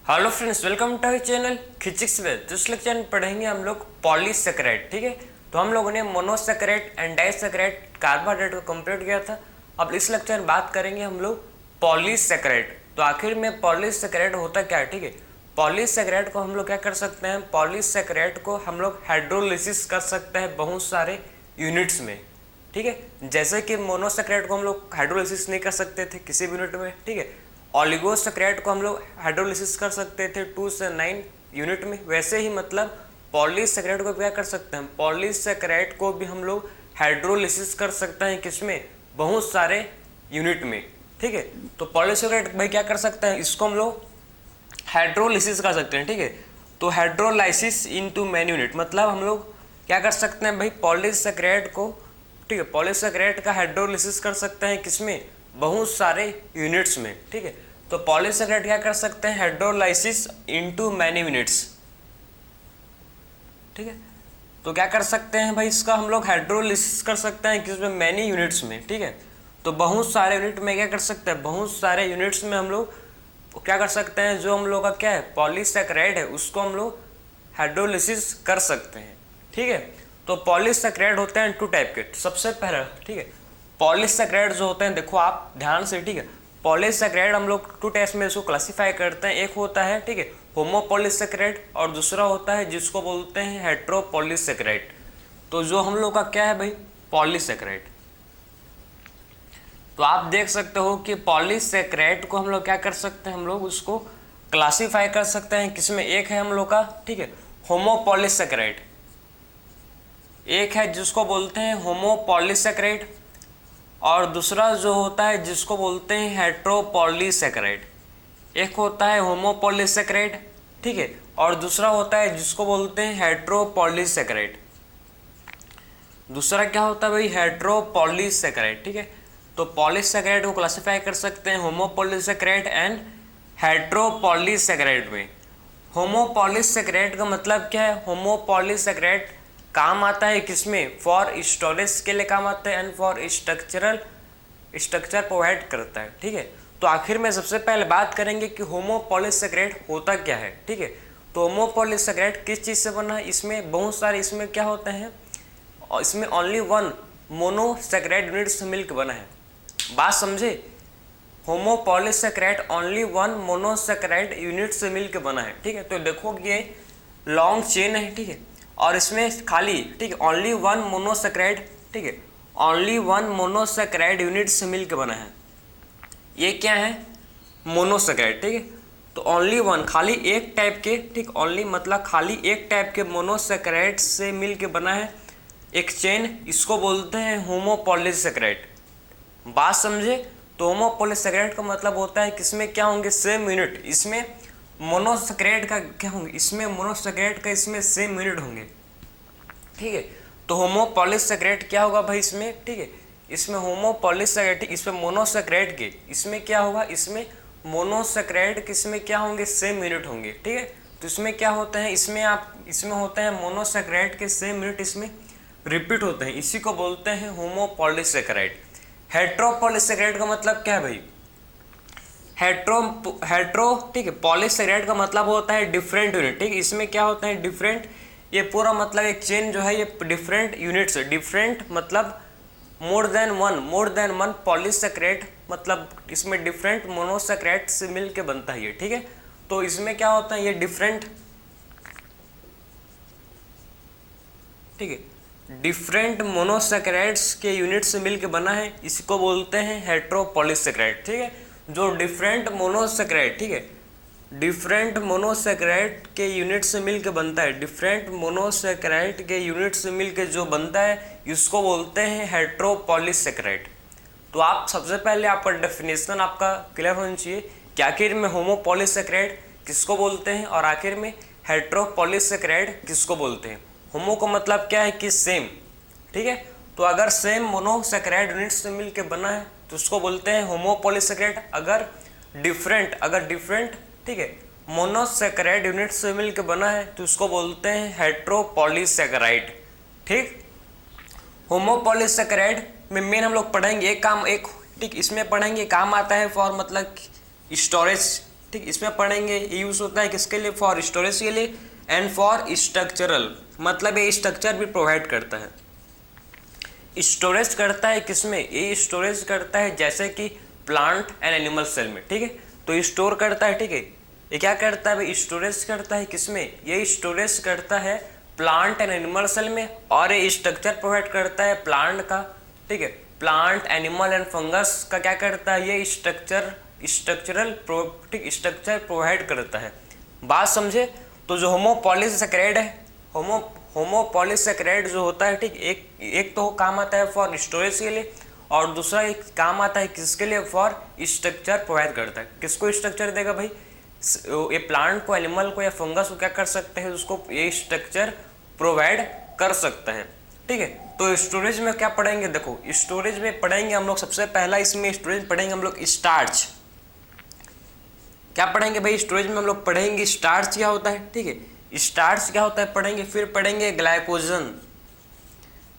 Hello friends, welcome to our channel physics में। इस lecture में पढ़ेंगे हम लोग पॉलीसेकेराइड। ठीक है, तो हम लोगों ने मोनोसेकेराइड एंड डाइसेकेराइड कार्बोहाइड्रेट को कंप्लीट किया था। अब इस लेक्चर में बात करेंगे हम लोग पॉलीसेकेराइड। तो आखिर में पॉलीसेकेराइड होता क्या है? ठीक है, पॉलीसेकेराइड को हम लोग क्या कर सकते हैं? पॉलीसेकेराइड को हम लोग हाइड्रोलिसिस कर सकते हैं बहुत सारे यूनिट्स में। ठीक है, जैसे कि मोनोसेकेराइड को हम लोग हाइड्रोलिसिस नहीं कर सकते थे किसी भी यूनिट में। ठीक है, ऑलिगोसेकेराइड को हम लोग हाइड्रोलिसिस कर सकते थे 2 से 9 यूनिट में। वैसे ही मतलब पॉलीसेकेराइड को क्या कर सकते हैं? पॉलीसेकेराइड को भी हम लोग हाइड्रोलिसिस कर सकते हैं किसमें? बहुत सारे यूनिट में। ठीक है, तो पॉलीसेकेराइड भाई क्या कर सकते हैं? इसको हम लोग हाइड्रोलिसिस कर सकते हैं। ठीक है, तो हाइड्रोलाइसिस इनटू मैन यूनिट मतलब हम लोग क्या कर सकते हैं भाई? पॉलीसेकेराइड को, ठीक है, पॉलीसेकेराइड का हाइड्रोलिसिस कर सकते हैं किसमें? बहुत सारे यूनिट्स में। ठीक है, तो पॉलीसेकेराइड क्या कर सकते हैं? Hydrolysis into many units. ठीक है, तो क्या कर सकते हैं भाई? इसका हम लोग हाइड्रोलिसिस कर सकते हैं किसमें? मैनी यूनिट्स में। ठीक है, तो बहुत सारे यूनिट में क्या कर सकते हैं? बहुत सारे यूनिट्स में हम लोग क्या कर सकते हैं? जो हम लोग का क्या है, पॉलीसेकेराइड है, उसको हम लोग हाइड्रोलिसिस कर सकते हैं। ठीक है, तो पॉलीसेकेराइड होते हैं 2 टाइप के। सबसे पहला, ठीक है, पॉलीसेकेराइड जो होते हैं, देखो आप ध्यान से, ठीक है, पॉलीसेकेराइड हम लोग 2 टाइप्स में इसको क्लासीफाई करते हैं। एक होता है, ठीक है, होमोपॉलीसेकेराइड, और दूसरा होता है जिसको बोलते हैं हेट्रोपॉलीसेकेराइड। तो जो हम लोग का क्या है भाई? पॉलीसेकेराइड। तो आप देख सकते हो कि पॉलीसेकेराइड को हम लोग क्या कर सकते हैं? हम लोग उसको क्लासीफाई कर सकते हैं किसमें? एक है हम लोग का, ठीक है, होमोपॉलीसेकेराइड। एक है जिसको बोलते हैं होमोपॉलीसेकेराइड, और दूसरा जो होता है जिसको बोलते हैं हेट्रोपॉलीसेकेराइड। एक होता है होमोपॉलीसेकेराइड, ठीक है, और दूसरा होता है जिसको बोलते हैं हेट्रोपॉलीसेकेराइड। दूसरा क्या होता है भाई? हेट्रोपॉलीसेकेराइड। ठीक है, तो पॉलीसेकेराइड को क्लासिफाई कर सकते हैं होमोपॉलीसेकेराइड एंड हेट्रोपॉलीसेकेराइड में। होमोपॉलीसेकेराइड का मतलब क्या है? होमोपॉलीसेकेराइड काम आता है किसमें? फॉर स्टोरेज के लिए काम आता है एंड फॉर स्ट्रक्चर प्रोवाइड करता है। ठीक है, तो आखिर में सबसे पहले बात करेंगे कि होमोपॉलीसेकेराइड होता क्या है। ठीक है, तो होमोपॉलीसेकेराइड किस चीज़ से बना है? इसमें बहुत सारे इसमें क्या होते हैं, और इसमें ओनली 1 मोनोसेकेराइड यूनिट से मिलकर बना है। बात समझे? होमोपॉलीसेकेराइड ओनली 1 मोनोसेकेराइड यूनिट से मिलकर बना है। ठीक है, तो देखो कि ये लॉन्ग चेन है, ठीक है, और इसमें खाली, ठीक है, ओनली 1 मोनोसेकेराइड, ठीक है, ओनली 1 मोनोसेकेराइड यूनिट से मिलकर बना है। ये क्या है? मोनोसेकेराइड। ठीक है, तो ओनली 1, खाली एक टाइप के, ठीक, ओनली मतलब खाली एक टाइप के मोनोसेकेराइड से मिलकर बना है एक चेन, इसको बोलते हैं होमोपॉलीसेकेराइड। बात समझे? तो होमोपॉलीसेकेराइड का मतलब होता है किसमें क्या होंगे? Same unit. इसमें मोनोसेकेराइड का क्या होंगे? इसमें मोनोसेकेराइड का इसमें सेम यूनिट होंगे। ठीक है, तो होमोपॉलीसेकेराइड क्या होगा भाई इसमें? ठीक है, इसमें होमोपॉलीसेकेराइड, इसमें मोनोसेकेराइड के इसमें क्या होगा? इसमें मोनोसेकेराइड किसमें क्या होंगे? सेम यूनिट होंगे। ठीक है, तो इसमें क्या होते हैं? इसमें होते हैं मोनोसेकेराइड के सेम यूनिट इसमें रिपीट होते हैं, इसी को बोलते हैं होमोपॉलीसेकेराइड। हेट्रोपॉलीसेकेराइड का मतलब क्या है भाई? हेट्रो, ठीक है, पॉलीसेकेराइड का मतलब होता है डिफरेंट यूनिट। ठीक है, इसमें क्या होता है? डिफरेंट, ये पूरा मतलब एक चेन जो है ये डिफरेंट यूनिट्स, डिफरेंट मतलब मोर देन वन पॉलीसेकेराइड, मतलब इसमें डिफरेंट मोनोसेकेराइड से मिल के बनता है ये। ठीक है, तो इसमें क्या होता है? ये डिफरेंट, ठीक है, डिफरेंट मोनोसेकेराइड्स के यूनिट से मिलकर बना है, इसको बोलते हैं हेट्रोपॉलीसेकेराइड। ठीक है, जो डिफरेंट मोनोसेकेराइड, ठीक है, डिफरेंट मोनोसेकेराइड के यूनिट से मिलकर बनता है, डिफरेंट मोनोसेकेराइड के यूनिट से मिलकर जो बनता है इसको बोलते हैं हेट्रोपॉलीसेकेराइड। तो आप सबसे पहले आपका डेफिनेशन आपका क्लियर होना चाहिए कि आखिर में होमोपॉलीसेकेराइड किसको बोलते हैं और आखिर में हेट्रोपॉलीसेकेराइड किसको बोलते हैं। होमो का मतलब क्या है? कि सेम। ठीक है, तो अगर सेम मोनोसेकेराइड यूनिट से मिलकर बना है तो उसको बोलते हैं होमोपॉलीसेकेराइड। अगर डिफरेंट, ठीक है, मोनोसेकेराइड यूनिट से मिलकर बना है तो उसको बोलते हैं हेट्रोपॉलीसेकेराइड। ठीक, होमोपॉलीसेकेराइड में मेन हम लोग पढ़ेंगे एक काम, एक, ठीक, इसमें पढ़ेंगे काम आता है फॉर मतलब स्टोरेज ठीक, इसमें पढ़ेंगे ये यूज होता है किसके लिए, फॉर स्टोरेज के लिए एंड फॉर स्ट्रक्चरल, मतलब ये स्ट्रक्चर भी प्रोवाइड करता है। स्टोरेज करता है किसमें, ये स्टोरेज करता है जैसे कि प्लांट एंड एनिमल सेल में, ठीक है, तो ये स्टोर करता है, ठीक है, ये क्या करता है भाई, स्टोरेज करता है किसमें, ये स्टोरेज करता है प्लांट एंड एनिमल सेल में, और ये स्ट्रक्चर प्रोवाइड करता है प्लांट का, ठीक है, प्लांट एनिमल एंड फंगस का क्या करता है, ये स्ट्रक्चरल स्ट्रक्चर प्रोवाइड करता है। बात समझे। तो जो होमोपॉलीसैकेराइड है, होमोपॉलीसैकेराइड जो होता है, ठीक, एक तो काम आता है फॉर स्टोरेज के लिए, और दूसरा एक काम आता है किसके लिए, फॉर स्ट्रक्चर प्रोवाइड करता है। किसको स्ट्रक्चर देगा भाई, ये प्लांट को, एनिमल को या फंगस को क्या कर सकते हैं, उसको ये स्ट्रक्चर प्रोवाइड कर सकता है, ठीक है। तो स्टोरेज में क्या पढ़ेंगे, देखो स्टोरेज में पढ़ेंगे हम लोग सबसे पहला, इसमें स्टोरेज पढ़ेंगे हम लोग स्टार्च। क्या पढ़ेंगे भाई, स्टोरेज में हम लोग पढ़ेंगे स्टार्च क्या होता है, ठीक है, स्टार्च क्या होता है पढ़ेंगे, फिर पढ़ेंगे ग्लाइकोजन,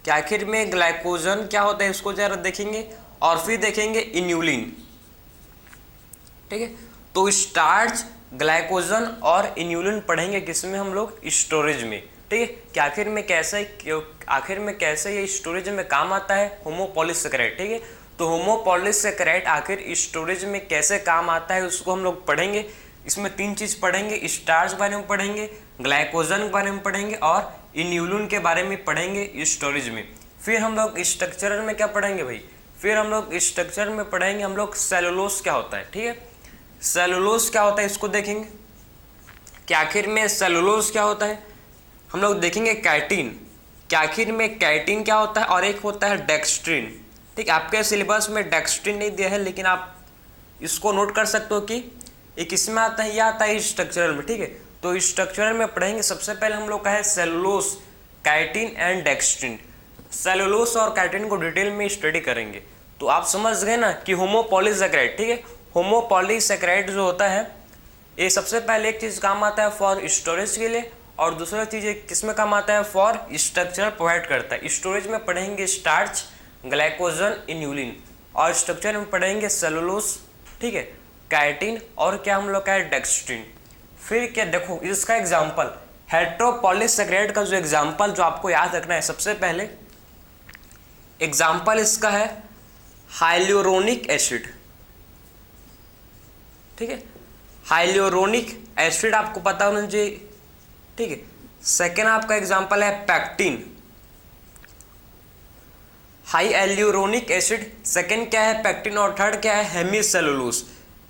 कि आखिर में ग्लाइकोजन क्या होता है इसको जरा देखेंगे, और फिर देखेंगे इन्यूलिन, ठीक है। तो स्टार्च, ग्लाइकोजन और इन्यूलिन पढ़ेंगे किसमें हम लोग, स्टोरेज में, ठीक है, कि आखिर में कैसे ये स्टोरेज में काम आता है, होमोपॉलीसैकेराइड, ठीक है। तो होमोपॉलीसैकेराइड आखिर स्टोरेज में कैसे काम आता है उसको हम लोग पढ़ेंगे। इसमें 3 चीज़ पढ़ेंगे, स्टार्च के बारे में पढ़ेंगे, ग्लाइकोजन के बारे में पढ़ेंगे और इन्यूलिन के बारे में पढ़ेंगे स्टोरेज में। फिर हम लोग स्ट्रक्चरल में क्या पढ़ेंगे भाई, फिर हम लोग स्ट्रक्चर में पढ़ेंगे हम लोग सेलुलोज क्या होता है, ठीक है, सेलुलोज क्या होता है इसको देखेंगे, कि आखिर में सेलुलोज क्या होता है, हम लोग देखेंगे कैटिन, कि आखिर में कैटिन क्या होता है, और एक होता है डेक्स्ट्रिन, ठीक। आपके सिलेबस में डेक्स्ट्रिन नहीं दिया है, लेकिन आप इसको नोट कर सकते हो कि ये किस में आता है, यह आता है स्ट्रक्चरल में, ठीक है। तो स्ट्रक्चरल में पढ़ेंगे सबसे पहले हम लोग का है सेलुलोज, कैटिन एंड डेक्स्ट्रिन। सेलुलोज और कैटिन को डिटेल में स्टडी करेंगे। तो आप समझ गए ना कि होमोपॉलीसैकेराइड, ठीक है, होमोपॉलीसैकेराइड जो होता है ये सबसे पहले एक चीज़ काम आता है फॉर स्टोरेज के लिए, और दूसरा चीज़ किस में काम आता है, फॉर स्ट्रक्चर प्रोवाइड करता है। स्टोरेज में पढ़ेंगे स्टार्च, ग्लाइकोजन, इन्यूलिन, और स्ट्रक्चर में पढ़ेंगे सेलुलोज, ठीक है, कैटिन और क्या हम लोग का है डेक्स्ट्रिन। फिर क्या देखो इसका एग्जाम्पल, हेट्रोपॉलीसैकेराइड का जो एग्जाम्पल जो आपको याद रखना है, सबसे पहले एग्जाम्पल इसका है हाइल्यूरोनिक एसिड, ठीक है, हाइल्यूरोनिक एसिड आपको पता होना चाहिए, ठीक है। सेकेंड आपका एग्जाम्पल है पैक्टिन, हाई एल्यूरोनिक एसिड, सेकेंड क्या है पैक्टिन, और थर्ड क्या है हेमीसेलुलोज।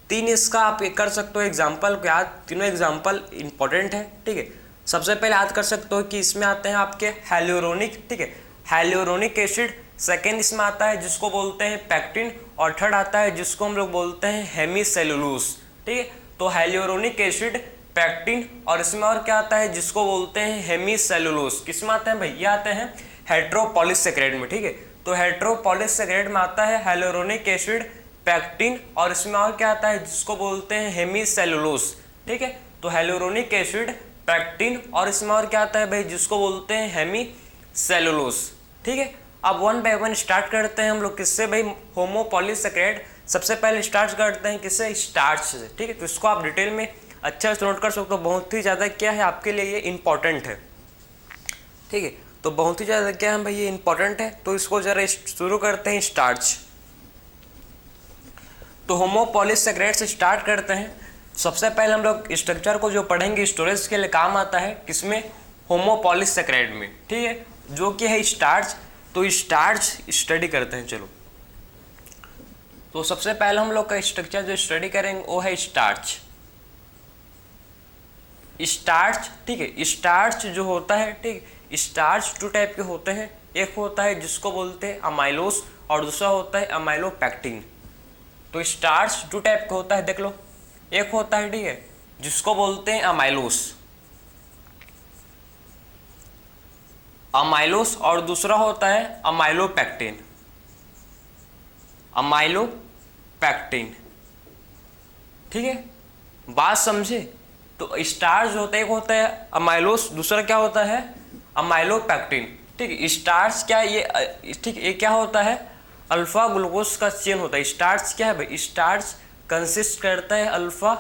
3 इसका आप कर सकते हो एग्जाम्पल को याद, तीनों एग्जाम्पल इंपॉर्टेंट है, ठीक है। सबसे पहले याद कर सकते हो कि इसमें आते हैं आपके हाइल्यूरोनिक, ठीक है, हाइल्यूरोनिक एसिड, सेकेंड इसमें आता है जिसको बोलते हैं पैक्टिन, और थर्ड आता है जिसको हम लोग बोलते हैं हेमीसेलुलोज, ठीक है। तो हाइल्यूरोनिक एसिड, पैक्टिन, और इसमें और क्या आता है जिसको बोलते हैं हेमीसेलुलोज, किसमें आते हैं भाई, ये आते हैं हेट्रोपॉलीसैकेराइड में, ठीक है। तो हेट्रोपॉलीसैकेराइड में आता है हाइल्यूरोनिक एसिड, पैक्टिन, और इसमें और क्या आता है जिसको बोलते हैं हेमीसेलुलोज, ठीक है। तो हाइल्यूरोनिक एसिड, पैक्टिन, और इसमें और क्या आता है भाई जिसको बोलते हैं हेमीसेलुलोज, ठीक है। अब 1 बाय 1 स्टार्ट करते हैं हम लोग किससे भाई, होमोपॉलीसैकेराइड। सबसे पहले स्टार्ट करते हैं किससे, स्टार्च से, ठीक है। तो इसको आप डिटेल में अच्छा से नोट कर सकते हो, बहुत ही ज़्यादा क्या है आपके लिए ये इंपॉर्टेंट है, ठीक है। तो बहुत ही ज़्यादा क्या है भाई ये इंपॉर्टेंट है। तो इसको जरा शुरू करते हैं स्टार्च। तो होमोपॉलीसैकेराइड से स्टार्ट करते हैं। सबसे पहले हम लोग स्ट्रक्चर को जो पढ़ेंगे स्टोरेज के लिए काम आता है किसमें, होमोपॉलीसैकेराइड में, ठीक है, जो कि है स्टार्च। तो स्टार्च स्टडी करते हैं, चलो। तो सबसे पहले हम लोग का स्ट्रक्चर जो स्टडी करेंगे वो है स्टार्च। स्टार्च, ठीक है, स्टार्च जो होता है, ठीक, स्टार्च 2 टाइप के होते हैं, एक होता है जिसको बोलते हैं अमाइलोस, और दूसरा होता है अमाइलोपैक्टिन। तो स्टार्च 2 टाइप का होता है, देख लो, एक होता है, ठीक है, जिसको बोलते हैं अमाइलोस, और दूसरा होता है अमाइलोपैक्टिन, ठीक है, बात समझे। तो स्टार्च होता है, एक होता है अमाइलोस, दूसरा क्या होता है अमाइलोपैक्टिन, ठीक। स्टार्च क्या ये, ठीक, ये क्या होता है, अल्फा ग्लूकोज का चेन होता है। स्टार्च क्या है भाई, स्टार्च कंसिस्ट करता है अल्फा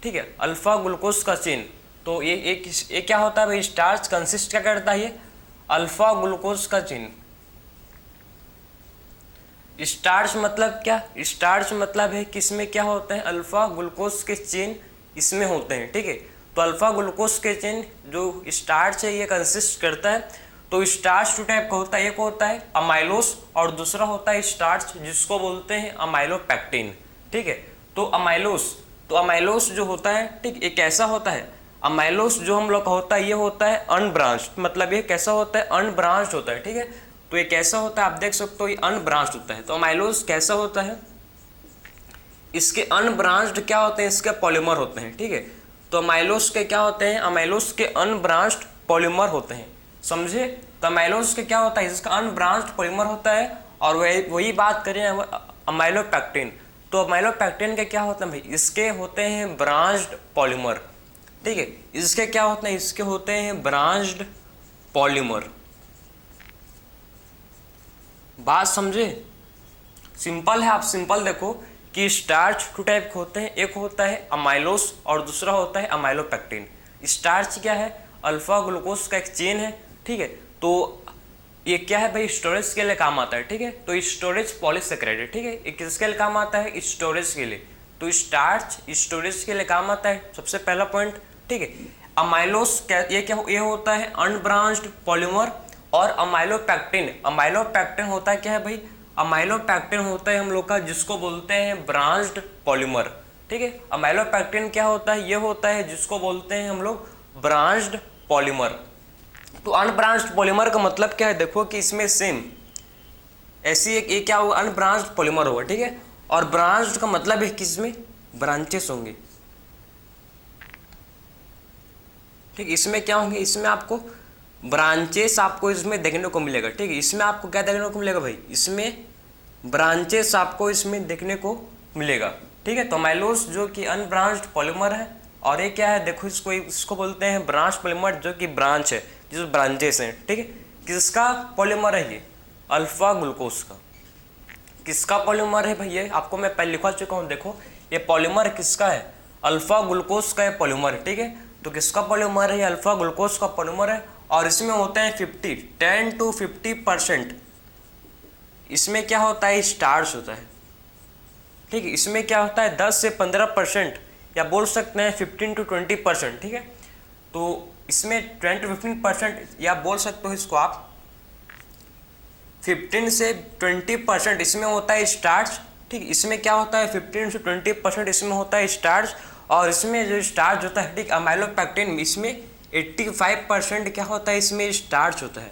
ठीक है, अल्फा ग्लूकोज का चेन। तो ये क्या होता है भाई, स्टार्च कंसिस्ट क्या करता है, ये अल्फा ग्लूकोज का चेन। स्टार्च मतलब क्या, स्टार्च मतलब है कि इसमें क्या होता है, अल्फा ग्लूकोज के चेन इसमें होते हैं, ठीक है। तो अल्फा ग्लूकोज के चेन जो स्टार्च है ये कंसिस्ट करता है। तो स्टार्च टू टाइप का होता है, एक होता है अमाइलोस और दूसरा होता है स्टार्च जिसको बोलते हैं अमाइलोपेक्टिन, ठीक है। तो अमाइलोस जो होता है, ठीक, ये कैसा होता है, अमाइलोस जो हम लोग का होता है ये होता है अनब्रांच्ड, मतलब ये कैसा होता है, अनब्रांच्ड होता है, ठीक है। तो ये कैसा होता है, आप देख सकते हो ये अनब्रांच्ड होता है। तो अमाइलोस कैसा होता है, इसके अनब्रांच्ड क्या होते हैं, इसके पॉलीमर होते हैं, ठीक है। तो अमाइलोस के क्या होते हैं, अमाइलोस के अनब्रांच्ड पॉलीमर होते हैं, समझे। तो अमाइलोस के क्या होता है, इसका अनब्रांच्ड पॉलीमर होता है। और वही बात करें अमाइलोपेक्टिन, तो अमाइलोपेक्टिन के क्या होते हैं भाई, इसके होते हैं ब्रांच्ड पॉलीमर, ठीक है। इसके क्या होते हैं, इसके होते हैं ब्रांच्ड पॉलीमर। बात समझे, सिंपल है। आप सिंपल देखो कि स्टार्च टू टाइप के होते हैं, एक होता है अमाइलोस और दूसरा होता है अमाइलोपेक्टिन। स्टार्च क्या है, अल्फा ग्लूकोज का एक चेन है, ठीक है। तो ये क्या है भाई, स्टोरेज के लिए काम आता है, ठीक है। तो स्टोरेज पॉलीसेकेराइड है, ठीक है। ये किसके लिए काम आता है, स्टोरेज के लिए। तो स्टार्च स्टोरेज के लिए काम आता है, सबसे पहला पॉइंट, ठीक है। अमाइलोस ये होता है अनब्रांच्ड पॉलीमर। और अमाइलोपेक्टिन होता है क्या है भाई, अमाइलोपेक्टिन होता है हम लोग का जिसको बोलते हैं ब्रांच्ड पॉलीमर, ठीक है। अमाइलोपेक्टिन क्या होता है, ये होता है जिसको बोलते हैं हम लोग ब्रांच्ड पॉलीमर। तो अनब्रांच्ड पॉलीमर का मतलब क्या है, देखो कि इसमें सेम ऐसी एक ये क्या होगा, अनब्रांच्ड पॉलीमर होगा, ठीक है। और ब्रांच्ड का मतलब है कि इसमें ब्रांचेस होंगे, ठीक। इसमें क्या होंगे, इसमें आपको ब्रांचेस आपको इसमें देखने को मिलेगा, ठीक है। इसमें आपको क्या देखने को मिलेगा भाई, इसमें ब्रांचेस आपको इसमें देखने को मिलेगा, ठीक है। तो अमाइलोस जो कि अनब्रांच्ड पॉलीमर है, और ये क्या है, देखो इसको बोलते हैं ब्रांच पॉलीमर जो कि ब्रांच है, जिस ब्रांचेस हैं, ठीक है। किसका पॉलीमर है ये, अल्फा ग्लूकोज का। किसका पॉलीमर है भाई, ये आपको मैं पहले लिखवा चुका हूँ, देखो ये पॉलीमर किसका है, अल्फा ग्लूकोज का ये पॉलीमर है, ठीक है। तो किसका पॉलीमर है, ये अल्फा ग्लूकोज का पॉलीमर है। और इसमें होता है 10 to 50% इसमें क्या होता है, स्टार्च होता है, ठीक है। इसमें क्या होता है 10 से 15%, या बोल सकते हैं 15 to 20%, ठीक है। तो इसमें 10 to 15%, या बोल सकते हो इसको आप 15 से 20% इसमें होता है स्टार्च, ठीक। इसमें क्या होता है 15 से 20% इसमें होता है स्टार्च। और इसमें जो स्टार्च होता है, ठीक, अमाइलोपेक्टिन इसमें 85% क्या होता है, इसमें स्टार्च होता है,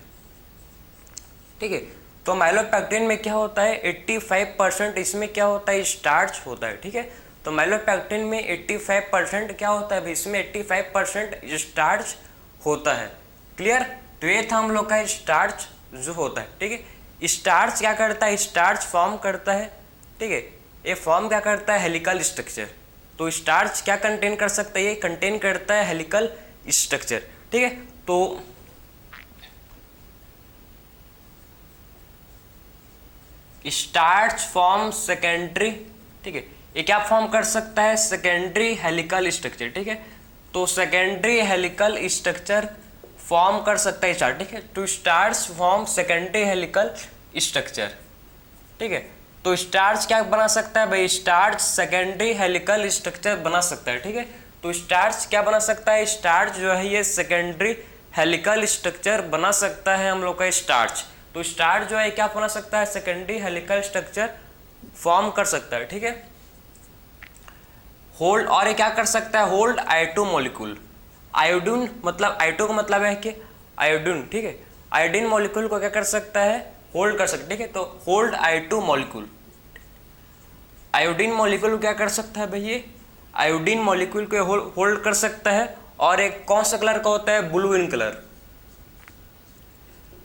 ठीक है। तो अमाइलोपेक्टिन में क्या होता है 85% इसमें क्या होता है, स्टार्च होता है, ठीक है। तो अमाइलोपेक्टिन में 85% क्या होता है भाई, इसमें 85% स्टार्च होता है, क्लियर। तो ये था हम लोग का स्टार्च जो होता है, ठीक है। स्टार्च क्या करता है, स्टार्च फॉर्म करता है, ठीक है। ये फॉर्म क्या करता है, हेलिकल स्ट्रक्चर। तो स्टार्च क्या कंटेन कर सकता है, ये कंटेन करता है हेलिकल स्ट्रक्चर, ठीक है। तो स्टार्च फॉर्म सेकेंडरी, ठीक है। ये क्या फॉर्म कर सकता है, सेकेंडरी हेलिकल स्ट्रक्चर, ठीक है। तो सेकेंडरी हेलिकल स्ट्रक्चर फॉर्म कर सकता है स्टार्च, ठीक है। तो starch form secondary helical structure, ठीक है। तो स्टार्च क्या बना सकता है भाई, स्टार्च सेकेंडरी हेलिकल स्ट्रक्चर बना सकता है, ठीक है। तो स्टार्च क्या बना सकता है, स्टार्च जो है ये सेकेंडरी हेलिकल स्ट्रक्चर बना सकता है हम लोग का स्टार्च। तो स्टार्च जो है क्या बना सकता है, सेकेंडरी हेलिकल स्ट्रक्चर फॉर्म कर सकता है, ठीक है। होल्ड, और ये क्या कर सकता है, होल्ड I2 मॉलिक्यूल। आयोडीन मतलब I2 का मतलब है कि आयोडीन, ठीक है। आयोडीन मॉलिक्यूल को क्या कर सकता है, होल्ड कर सकता है, ठीक है। तो hold I2 molecule, iodine molecule क्या कर सकता है भाई, ये आयोडीन मॉलिक्यूल को होल्ड कर सकता है। और एक कौन सा कलर का होता है, ब्लू इन कलर।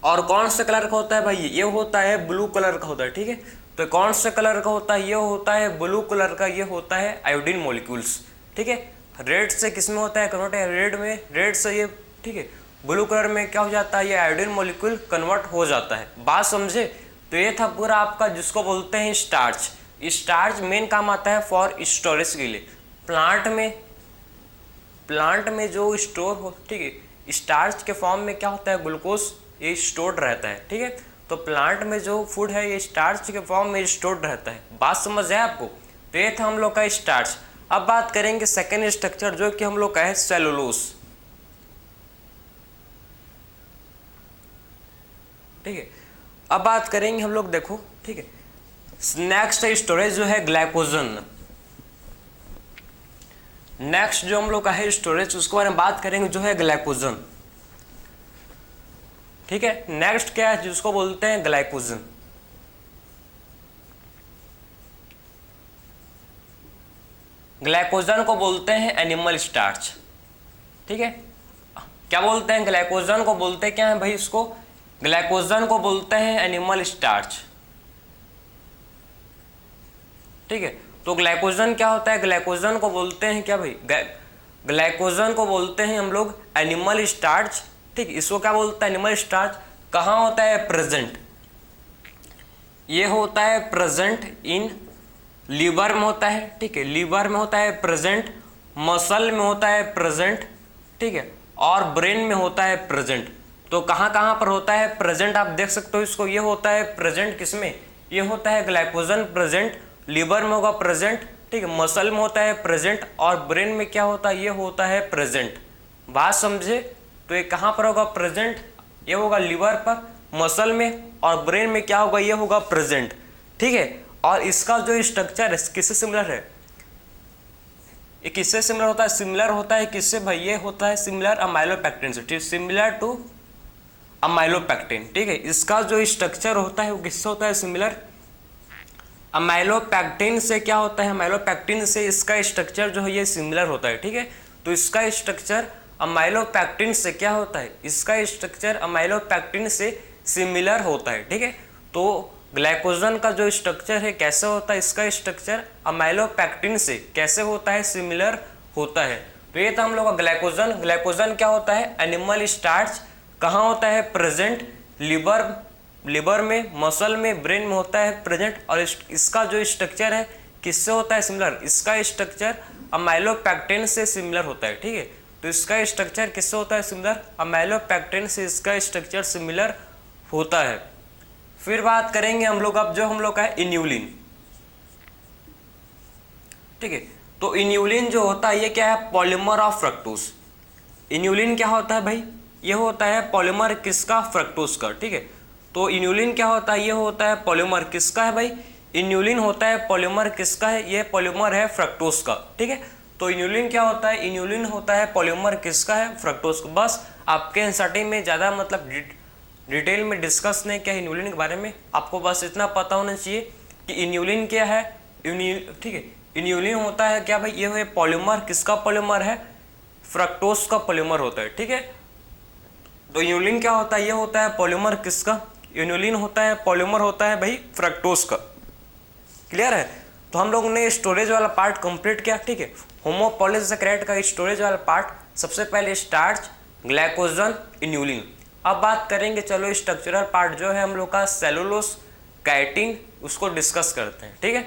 और कौन सा कलर का होता है भाई, ये होता है ब्लू कलर का होता है, ठीक है। तो कौन से कलर का होता है, ये होता है ब्लू कलर का, ये होता है आयोडीन मॉलिक्यूल्स, ठीक है। रेड से किस में होता है, कन्वर्ट है रेड में, रेड से ये, ठीक है। ब्लू कलर में क्या हो जाता है, ये आयोडीन मॉलिक्यूल कन्वर्ट हो जाता है, बात समझे। तो ये था पूरा आपका जिसको बोलते हैं स्टार्च। स्टार्च मेन काम आता है फॉर स्टोरेज के लिए। प्लांट में प्लांट में जो स्टोर हो, ठीक है, स्टार्च के फॉर्म में क्या होता है, ग्लूकोज ये स्टोर्ड रहता है, ठीक है। तो प्लांट में जो फूड है ये स्टार्च के फॉर्म में स्टोर्ड रहता है। बात समझ आए आपको? तो ये था हम लोग का स्टार्च। अब बात करेंगे सेकेंड स्ट्रक्चर जो कि हम लोग का है सेलुलोज, ठीक है। अब बात करेंगे हम लोग, देखो, ठीक है, नेक्स्ट स्टोरेज जो है ग्लाइकोजन। नेक्स्ट जो हम लोग का है स्टोरेज उसके बारे में बात करेंगे जो है ग्लाइकोजन, ठीक है। नेक्स्ट क्या है जिसको बोलते हैं ग्लाइकोजन। ग्लाइकोजन को बोलते हैं एनिमल स्टार्च, ठीक है। क्या बोलते हैं ग्लाइकोजन को? बोलते क्या है भाई इसको? ग्लाइकोजन को बोलते हैं एनिमल स्टार्च, ठीक है। तो ग्लाइकोजन क्या होता है? ग्लाइकोजन को बोलते हैं क्या भाई? ग्लाइकोजन को बोलते हैं हम लोग एनिमल स्टार्च, ठीक। इसको क्या बोलते हैं? Animal starch. कहाँ होता है? प्रेजेंट। ये होता है प्रेजेंट इन लीवर में होता है, ठीक है, लीवर में होता है प्रेजेंट, मसल में होता है प्रेजेंट, ठीक है, और ब्रेन में होता है प्रेजेंट। तो कहाँ कहाँ पर होता है प्रेजेंट? आप देख सकते हो इसको। ये होता है प्रेजेंट किसमें? ये होता है ग्लाइकोजन प्रेजेंट, लीवर में होगा प्रेजेंट, ठीक है, मसल में होता है प्रेजेंट, और ब्रेन में क्या होता है? ये होता है प्रेजेंट। बात समझे? तो ये कहाँ पर होगा प्रेजेंट? ये होगा लीवर पर, मसल में, और ब्रेन में क्या होगा? ये होगा प्रेजेंट, ठीक है। और इसका जो स्ट्रक्चर है किससे सिमिलर है? ये किससे सिमिलर होता है? सिमिलर होता है किससे भाई? ये होता है सिमिलर अमाइलोपेक्टिन से, ठीक, सिमिलर टू अमाइलोपेक्टिन, ठीक है। इसका जो स्ट्रक्चर होता है वो किससे होता है? सिमिलर अमाइलोपेक्टिन से। क्या होता है? अमाइलोपेक्टिन से इसका स्ट्रक्चर जो है ये सिमिलर होता है, ठीक है। तो इसका स्ट्रक्चर अमाइलोपेक्टिन से क्या होता है? इसका स्ट्रक्चर अमाइलोपेक्टिन से सिमिलर होता है, ठीक है। तो ग्लाइकोजन का जो स्ट्रक्चर है कैसे होता है? इसका स्ट्रक्चर अमाइलोपेक्टिन से कैसे होता है? सिमिलर होता है। तो ये था हम लोग का ग्लाइकोजन। ग्लाइकोजन क्या होता है? Animal starch. कहाँ होता है? प्रेजेंट लीवर में, मसल में, ब्रेन में होता है प्रेजेंट। और इसका जो स्ट्रक्चर है किससे होता है सिमिलर? इसका स्ट्रक्चर अमाइलोपेक्टिन से सिमिलर होता है, ठीक है। तो इसका स्ट्रक्चर किससे होता है सिमिलर? अमाइलोपेक्टिन से इसका स्ट्रक्चर सिमिलर होता है। फिर बात करेंगे हम लोग अब जो हम लोग का है इन्यूलिन, ठीक है। तो इन्यूलिन जो होता है ये क्या है? Polymer of fructose. इन्यूलिन क्या होता है भाई? ये होता है पॉलीमर किसका? फ्रक्टोज का, ठीक है। तो इन्यूलिन क्या होता है? ये होता है पॉलीमर किसका है भाई? इन्यूलिन होता है पॉलीमर किसका है? ये पॉलीमर है फ्रक्टोज का, ठीक है। तो इन्यूलिन क्या होता है? इन्यूलिन होता है पॉलीमर किसका है? फ्रक्टोज का। बस आपके एनसीईआरटी में ज़्यादा मतलब डिटेल में डिस्कस नहीं किया इन्यूलिन के बारे में। आपको बस इतना पता होना चाहिए कि इन्यूलिन क्या है, ठीक है। इन्यूलिन होता है क्या भाई? ये है पॉलीमर किसका पॉलीमर है? फ्रक्टोज का पॉलीमर होता है, ठीक है। तो इन्यूलिन क्या होता है? ये होता है पॉलीमर किसका? इन्यूलिन होता है पॉलीमर होता है भाई फ्रक्टोज का। क्लियर है? तो हम लोगों ने स्टोरेज वाला पार्ट कंप्लीट किया, ठीक है। होमोपॉलीसैकेराइड का स्टोरेज वाला पार्ट सबसे पहले स्टार्च, ग्लाइकोजन, इन्यूलिन। अब बात करेंगे चलो स्ट्रक्चरल पार्ट जो है हम लोग का सेलुलोज, काइटिन, उसको डिस्कस करते हैं, ठीक है।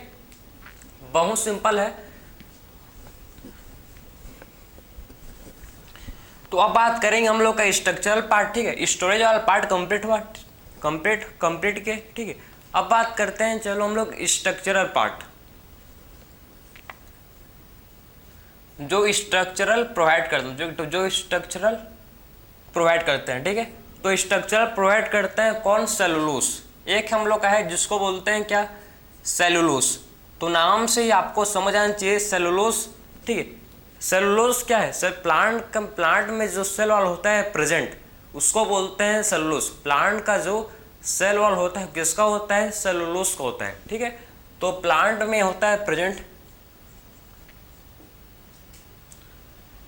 बहुत सिंपल है। तो अब बात करेंगे हम लोग का स्ट्रक्चरल पार्ट, ठीक है। स्टोरेज वाला पार्ट कंप्लीट हुआ, कंप्लीट के, ठीक है। अब बात करते हैं चलो हम लोग स्ट्रक्चरल पार्ट, जो स्ट्रक्चरल प्रोवाइड करते हैं, जो स्ट्रक्चरल प्रोवाइड करते हैं, ठीक है। तो स्ट्रक्चरल प्रोवाइड करते हैं कौन? सेलुलोज। एक हम लोग का है जिसको बोलते हैं क्या? सेलुलोज। तो नाम से ही आपको समझ आना चाहिए सेलुलोज, ठीक है। सेलुलोज क्या है? सर प्लांट में जो सेल वॉल होता है प्रेजेंट उसको बोलते हैं सेलुलोज। प्लांट का जो सेल वॉल होता है किसका होता है? सेलुलोज का होता है, ठीक है। तो प्लांट में होता है प्रेजेंट,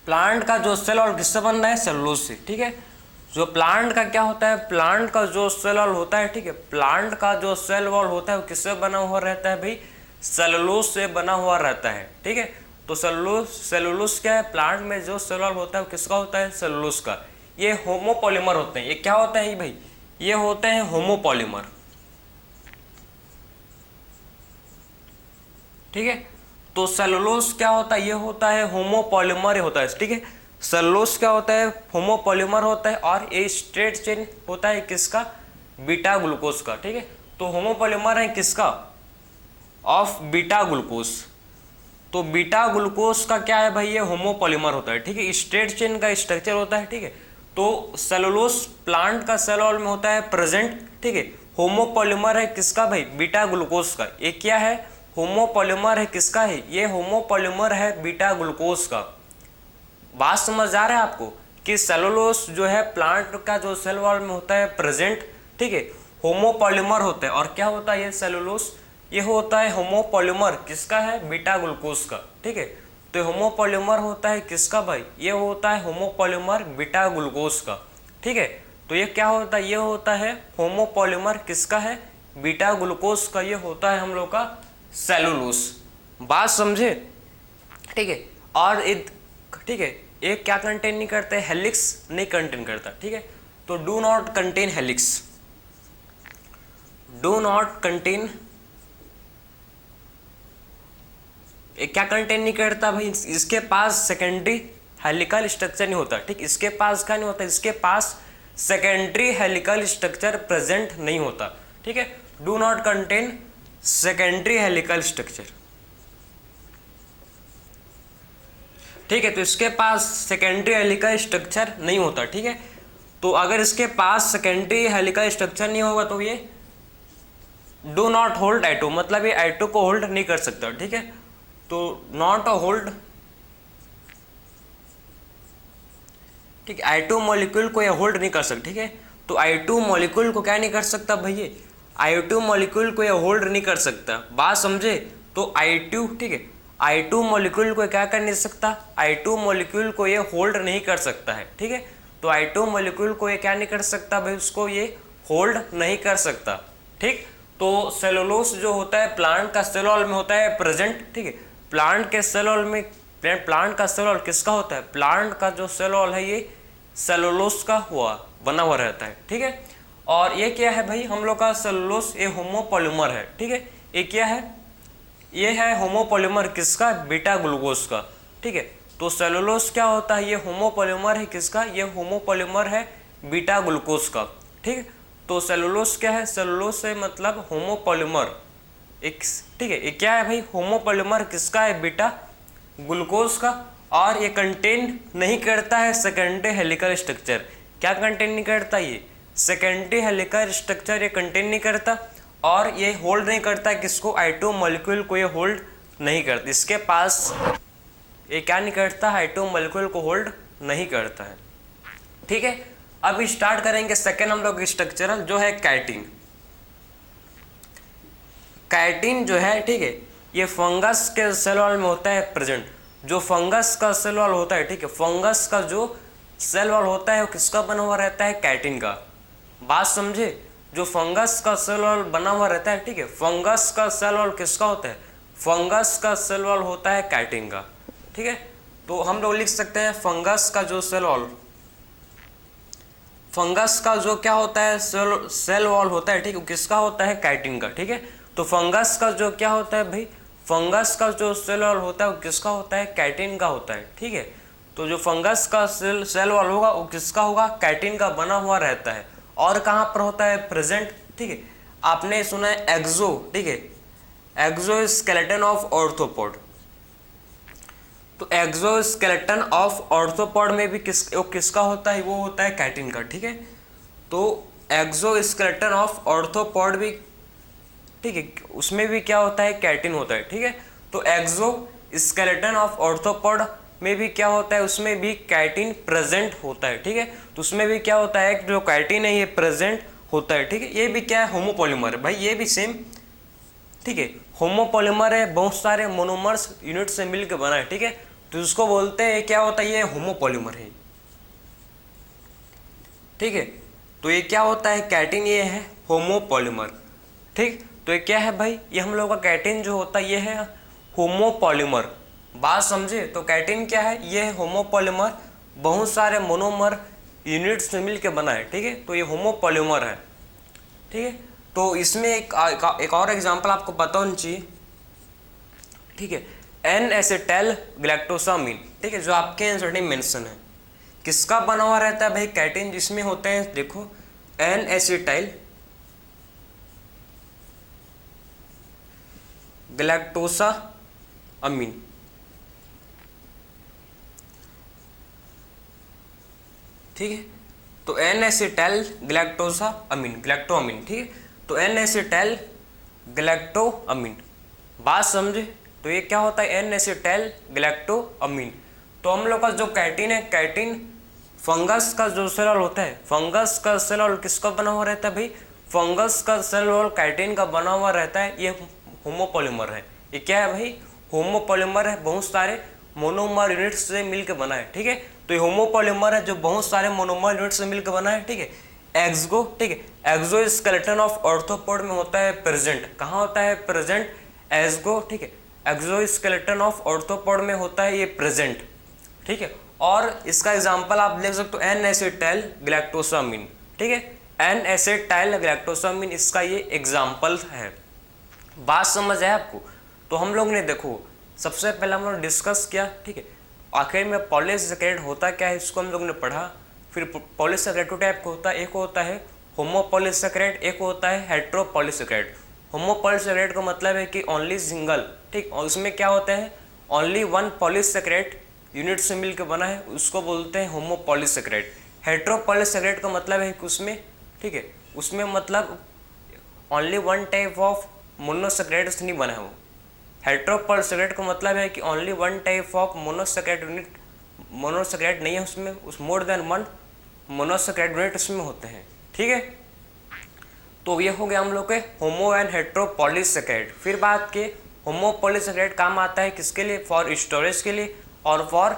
प्लांट का जो सेल वॉल किससे बन रहा है? सेलुलोज से, ठीक है। जो प्लांट का क्या होता है? प्लांट का जो सेल वॉल होता है, ठीक है, प्लांट का जो सेल वॉल होता है वो किससे बना हुआ रहता है भाई? सेलुलोज से बना हुआ रहता है, ठीक है। तो सेलुलोज क्या है? प्लांट में जो सेल वॉल होता है वो किसका होता है? सेलुलोज का। ये होमोपॉलीमर होते हैं। ये क्या होते हैं भाई? ये होते हैं होमोपॉलीमर, ठीक है। तो सेलुलोज क्या होता है? ये होता है होमोपॉलीमर होता है, ठीक है। सेलुलोज क्या होता है, होमोपॉलीमर होता है, और ये स्ट्रेट चेन होता है किसका, बीटा ग्लूकोज का। ठीक है, तो होमोपॉलीमर है किसका, ऑफ बीटा ग्लूकोज। तो बीटा ग्लूकोज का क्या है भाई, ये होमोपॉलीमर होता है। ठीक है, स्ट्रेट चेन का स्ट्रक्चर होता है। ठीक है, तो सेलुलोज प्लांट का सेल वॉल में होता है प्रेजेंट। ठीक है, होमोपॉलीमर है किसका भाई, बीटा ग्लूकोज का। ये क्या है, होमोपॉलीमर है किसका है, ये होमोपॉलीमर है बीटा ग्लूकोज का। बात समझ आ रहा है आपको कि सेलुलोज जो है प्लांट का जो सेल वॉल में होता है प्रेजेंट। ठीक है, होमोपॉलीमर होता है, और क्या होता है ये सेलुलोज, ये होता है होमोपॉलीमर किसका है, बीटा ग्लूकोज का। ठीक है, तो होमोपॉलीमर होता है किसका भाई, ये होता है होमोपॉलीमर बीटा ग्लूकोज का। ठीक है, तो ये क्या होता है, ये होता है होमोपॉलीमर किसका है, बीटा ग्लूकोज का। ये होता है हम लोग का सेलुलोज। बात समझे। ठीक है, और ठीक है, ये क्या कंटेन नहीं करता है, हेलिक्स नहीं कंटेन करता। ठीक है, तो do not contain helix, do not contain, क्या कंटेन नहीं करता भाई, इसके पास सेकेंडरी हेलिकल स्ट्रक्चर नहीं होता। ठीक, इसके पास क्या नहीं होता, इसके पास सेकेंडरी हेलिकल स्ट्रक्चर प्रेजेंट नहीं होता। ठीक है, do not contain secondary helical structure. ठीक है, तो इसके पास सेकेंडरी हेलिकल स्ट्रक्चर नहीं होता। ठीक है, तो अगर इसके पास सेकेंडरी हेलिकल स्ट्रक्चर नहीं होगा तो ये डू नॉट होल्ड एटो, मतलब ये एटो को होल्ड नहीं कर सकता। ठीक है, तो नॉट होल्ड, ठीक है, I2 मॉलिक्यूल को ये होल्ड नहीं कर सकता। ठीक है, तो I2 मॉलिक्यूल को क्या नहीं कर सकता भैया, I2 मॉलिक्यूल को ये होल्ड नहीं कर सकता। बात समझे, तो I2, ठीक है, I2 मॉलिक्यूल को क्या कर नहीं सकता, I2 मॉलिक्यूल को ये होल्ड नहीं कर सकता है। ठीक है, तो I2 मॉलिक्यूल को ये क्या नहीं कर सकता भाई, उसको ये होल्ड नहीं कर सकता। ठीक, तो सेलुलोज जो होता है प्लांट का सेल वॉल में होता है प्रेजेंट। ठीक है, प्लांट के सेल वॉल में, प्लांट का सेल वॉल किसका होता है, प्लांट का जो सेल वॉल है ये सेलुलोज का बना हुआ रहता है। ठीक है, और ये क्या है भाई, हम लोग का सेलुलोज ये होमोपॉलीमर है। ठीक है, ये क्या है, ये है होमोपॉलीमर किसका, बीटा ग्लूकोज का। ठीक है, तो सेलुलोज क्या होता है, ये होमोपॉलीमर है किसका, ये होमोपॉलीमर है बीटा ग्लूकोज का। ठीक है, तो सेलुलोज क्या है, सेलुलोज से मतलब होमोपॉलीमर एक। ठीक है, ये क्या है भाई, होमोपॉलीमर किसका है, बीटा ग्लूकोज का, और ये कंटेन नहीं करता है सेकेंडरी हेलिकल स्ट्रक्चर। क्या कंटेन नहीं करता, ये सेकेंडरी हेलिकल स्ट्रक्चर ये कंटेन नहीं करता, और ये होल्ड नहीं करता है किसको, I2 मॉलिक्यूल को ये होल्ड नहीं करता। इसके पास ये क्या नहीं करता, I2 मॉलिक्यूल को होल्ड नहीं करता है। ठीक है, अब स्टार्ट करेंगे सेकेंड हम लोग स्ट्रक्चरल, जो है कैटिन। कैटिन जो है, ठीक है, ये फंगस के सेल वॉल में होता है प्रेजेंट। जो फंगस का सेल वॉल होता है, ठीक है, फंगस का जो सेल वॉल होता है वो किसका बना हुआ रहता है, कैटिन का। बात समझे, जो फंगस का सेल वॉल बना हुआ रहता है, ठीक है, फंगस का सेल वॉल किसका होता है, फंगस का सेल वॉल होता है कैटिन का। ठीक है, तो हम लोग लिख सकते हैं फंगस का जो सेल वॉल, फंगस का जो क्या होता है सेल वॉल होता है, ठीक है, किसका होता है, कैटिन का। ठीक है, तो फंगस का जो क्या होता है भाई, फंगस का जो सेल वॉल होता है वो किसका होता है, कैटिन का होता है। ठीक है, तो जो फंगस का सेल वॉल होगा वो किसका होगा, कैटिन का बना हुआ रहता है। और कहाँ पर होता है, प्रेजेंट। ठीक है, आपने सुना है एक्सो, ठीक है, एक्सोस्केलेटन ऑफ ऑर्थोपोड। तो एक्सोस्केलेटन ऑफ ऑर्थोपोड में भी किसका होता है, वो होता है कैटिन का। ठीक है, तो एक्सोस्केलेटन ऑफ ऑर्थोपोड भी, ठीक है, उसमें भी क्या होता है, कैटिन होता है। ठीक है, तो एक्सोस्केलेटन ऑफ ऑर्थोपोड में भी क्या होता है, उसमें भी कैटिन प्रेजेंट होता है। ठीक है, तो उसमें भी क्या होता है, जो कैटिन है ये प्रेजेंट होता है। ठीक है, ये भी क्या है, होमोपॉलीमर है भाई, ये भी सेम। ठीक है, होमोपॉलीमर है, बहुत सारे मोनोमर्स यूनिट से मिलकर बना है। ठीक है, तो उसको बोलते हैं क्या होता है, ये होमोपॉलीमर है। ठीक है, तो ये क्या होता है, कैटिन ये है होमोपॉलीमर। ठीक, तो ये क्या है भाई, ये हम लोग का कैटिन जो होता है ये है होमोपॉलीमर। बात समझे, तो कैटिन क्या है, ये है होमोपॉलीमर, बहुत सारे मोनोमर यूनिट्स से मिलकर बना है। ठीक है, तो ये होमोपॉलीमर है। ठीक है, तो इसमें एक और एग्जांपल आपको पता होना चाहिए। ठीक है, N एसिटाइल ग्लैक्टोसामिन, ठीक है, जो आपके एनसीईआरटी में मेंशन है। किसका बना हुआ रहता है भाई? कैटिन, जिसमें होते हैं देखो एन एसिटाइल गैलेक्टोसा अमीन, ठीक है। तो एन एसिटाइल गैलेक्टोसा अमीन, गैलेक्टोअमीन, ठीक है। तो एन एसिटाइल गैलेक्टोअमीन, बात समझे? तो ये क्या होता है? N acetyl galactosamine. तो हम लोग का जो कैटिन है, कैटिन फंगस का जो सेल वॉल होता है, फंगस का सेल वॉल किसका बना हुआ रहता है भाई? फंगस का सेल वॉल कैटिन का बना हुआ रहता है। ये होमोपॉलीमर है। ये क्या है भाई? होमोपॉलीमर है, बहुत सारे मोनोमर यूनिट से मिलकर बना है, ठीक है। तो ये होमोपॉलीमर है जो बहुत सारे मोनोमर यूनिट से मिलकर बना है, ठीक है। एक्सगो, ठीक है, एक्सो स्केलेटन ऑफ ऑर्थोपोड में होता है प्रेजेंट। कहाँ होता है प्रेजेंट? एक्सगो, ठीक है, एक्सो स्केलेटन ऑफ ऑर्थोपोड में होता है ये प्रेजेंट, ठीक है। और इसका एग्जांपल आप देख सकते हो एन एसिटाइल गैलेक्टोसामीन, ठीक है, एन एसिटाइल गैलेक्टोसामीन, इसका ये एग्जांपल है। बात समझ आया आपको? तो हम लोग ने देखो सबसे पहले हम लोग डिस्कस किया, ठीक है, आखिर में पॉलीसेकेराइड होता क्या है इसको हम लोग ने पढ़ा। फिर पॉलीसेकेराइड टू टाइप का होता है, एक होता है होमोपॉलीसेकेराइड, एक होता है हेट्रोपॉलीसेकेराइड। होमोपॉलीसेकेराइड का मतलब है कि ओनली सिंगल, ठीक, और उसमें क्या होता है? ओनली वन पॉलीसेकेराइड यूनिट से मिलकर बना है, उसको बोलते हैं होमोपॉलीसेकेराइड। हेट्रोपॉलीसेकेराइड का मतलब है कि उसमें, ठीक है, उसमें मतलब only one type of monosaccharide नहीं बना है वो। हेट्रोपॉलीसेकेराइड का मतलब है कि only one type of monosaccharide unit, monosaccharide नहीं है उसमें, उस more than one monosaccharide unit उसमें होते हैं, ठीक है। तो ये हो गया हम लोग के होमो एंड हेट्रोपॉलीसेकेराइड। फिर बात की होमोपॉलीसेकेराइड काम आता है किसके लिए? फॉर स्टोरेज के लिए, और फॉर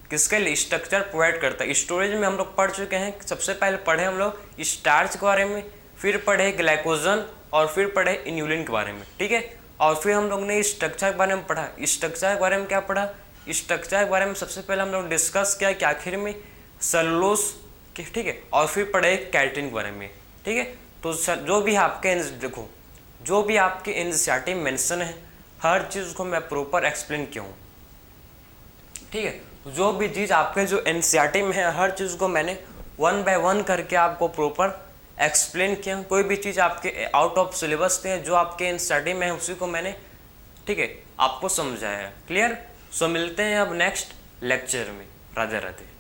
किसके लिए? स्ट्रक्चर प्रोवाइड करता है। स्टोरेज में हम लोग पढ़ चुके हैं, सबसे पहले पढ़े हम लोग स्टार्च के बारे में, फिर पढ़े ग्लाइकोजन, और फिर पढ़े इन्यूलिन के बारे में, ठीक है। और फिर हम लोग ने स्ट्रक्चर के बारे में पढ़ा। स्ट्रक्चर के बारे में क्या पढ़ा? स्ट्रक्चर के बारे में सबसे पहले हम लोग डिस्कस किया कि आखिर में सेलुलोज, ठीक है, और फिर पढ़े कैटिन के बारे में, ठीक है। तो जो भी आपके देखो, जो भी आपके एनसीईआरटी में मेंशन है, हर चीज़ को मैं प्रॉपर एक्सप्लेन किया हूँ, ठीक है। तो जो भी चीज़ आपके जो एनसीईआरटी में है, हर चीज़ को मैंने वन बाय वन करके आपको प्रॉपर एक्सप्लेन किया। कोई भी चीज़ आपके आउट ऑफ सिलेबस थे जो आपके एनसीईआरटी में है, उसी को मैंने, ठीक है, आपको समझाया। क्लियर? सो मिलते हैं अब नेक्स्ट लेक्चर में। राधे राधे।